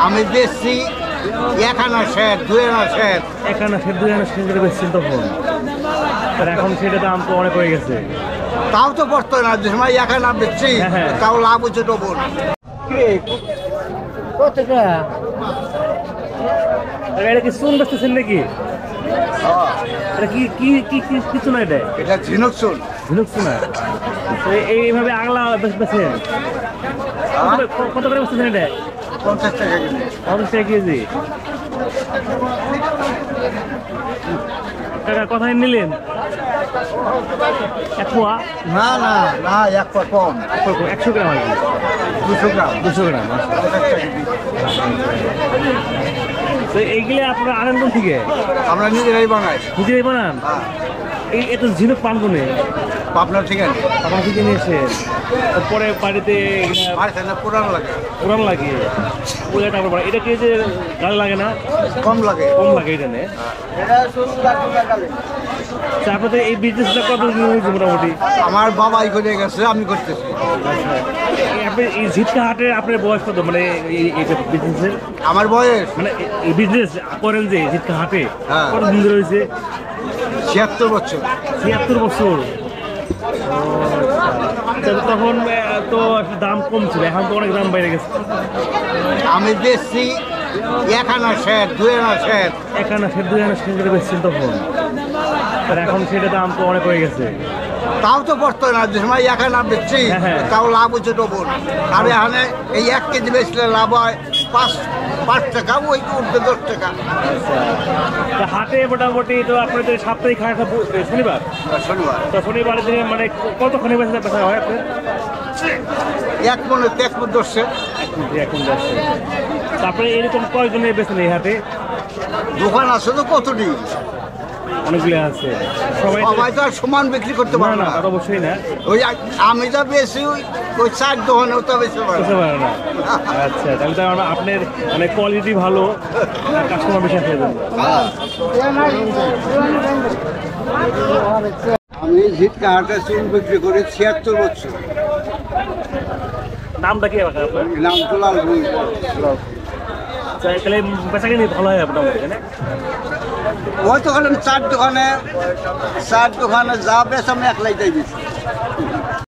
আমি বেশি 1.5 2.5 1.5 2.5 করে বেচছেন তখন, আর এখন সেটা দাম তো অনেক হয়ে গেছে। তাও তো পড়তো না, যে সময় 1.5 বেচছি হ্যাঁ। তাও লাভ হচ্ছে ডবল। এটা কি চুন বেচতেছেন নাকি? এটা কি কি কি কি কিছু না, এটা ঝিনুক চুন। ঝিনুক চুনা। এইভাবে আগলা বেচতেছেন কত করে বেচতেছেন এটা? 50 টাকা কেজি। 50 টাকা কেজি। টাকা কোথায় নিলেন? 1 পোয়া? না না না, 1 পা কম। 100 গ্রাম আর কি। 200 গ্রাম। 200 গ্রাম। তো এইগুলো আপনারা আনেন কোন থেকে? আমরা নিজেরাই বানাই। নিজেরাই বানান? এই এত ঝিনুক পান কোনে? আপনার ঠিক আছে, আপনার থেকে নিয়ে এসে পরে বাড়িতে পুরান লাগে। পুরান লাগে তারপর এটা কি যে গালে লাগে না? কম লাগে। কম লাগে এটা নে। তারপরে এই বিজনেসটা কত দিন হয়েছে মোটামুটি? আমার বাবাই করে গেছে, আমি করতেছি। এই ঝিটকা হাটের আপনার বয়স কত, মানে এইটা বিজনেসের? আমার বয়স মানে এই বিজনেস করেন যে ঝিটকা হাটে কত দিন ধরে হয়েছে? 76 বছর। 76 বছর। তখন তো দাম কম ছিল, এখন তো অনেক দাম বেড়ে গেছে। আমি বেশি 1.5 2.5 1.5 2.5 করে বেচছেন তখন, আর এখন সেটা দাম তো অনেক হয়ে গেছে। তাও তো পড়তো না, যে সময় 1.5 বেচছি তাও লাভ হচ্ছে ডবল। আর এখানে এই 1 কেজি বেচলে লাভ হয় 5 টাকা, ওই উঠবে 10 টাকা। হাটে মোটামুটি তো আপনাদের সাপ্তাহিক হাট শনিবার। শনিবার তো শনিবার দিনে মানে কতক্ষণে বেচা হয় আপনার? 1 মনে 1 মন ধরছে। এখন যাচ্ছে। তারপরে এরকম কয়জনে বেছেন এই হাটে? দোকান আছে তো কতটি, অনেকগুলো আছে। সবাই তো আর সমান বিক্রি করতে পারে না। অবশ্যই না। ওই আমি যা বেশি ওই 4 দোকানেও তো বেশি পারে না। আচ্ছা, তাহলে তো আপনার মানে কোয়ালিটি ভালো, কাস্টমার বেশি আসে। আমি ঝিটকা হাটে চুন বিক্রি করি 76 বছর। নামটা কি আপনার? নাম দুলাল। তাহলে বেচা কিনে ভালো হয় আপনার এখানে? ওই তো 4 দোকানে যা বেশ আমি একলাই যাই দিচ্ছি।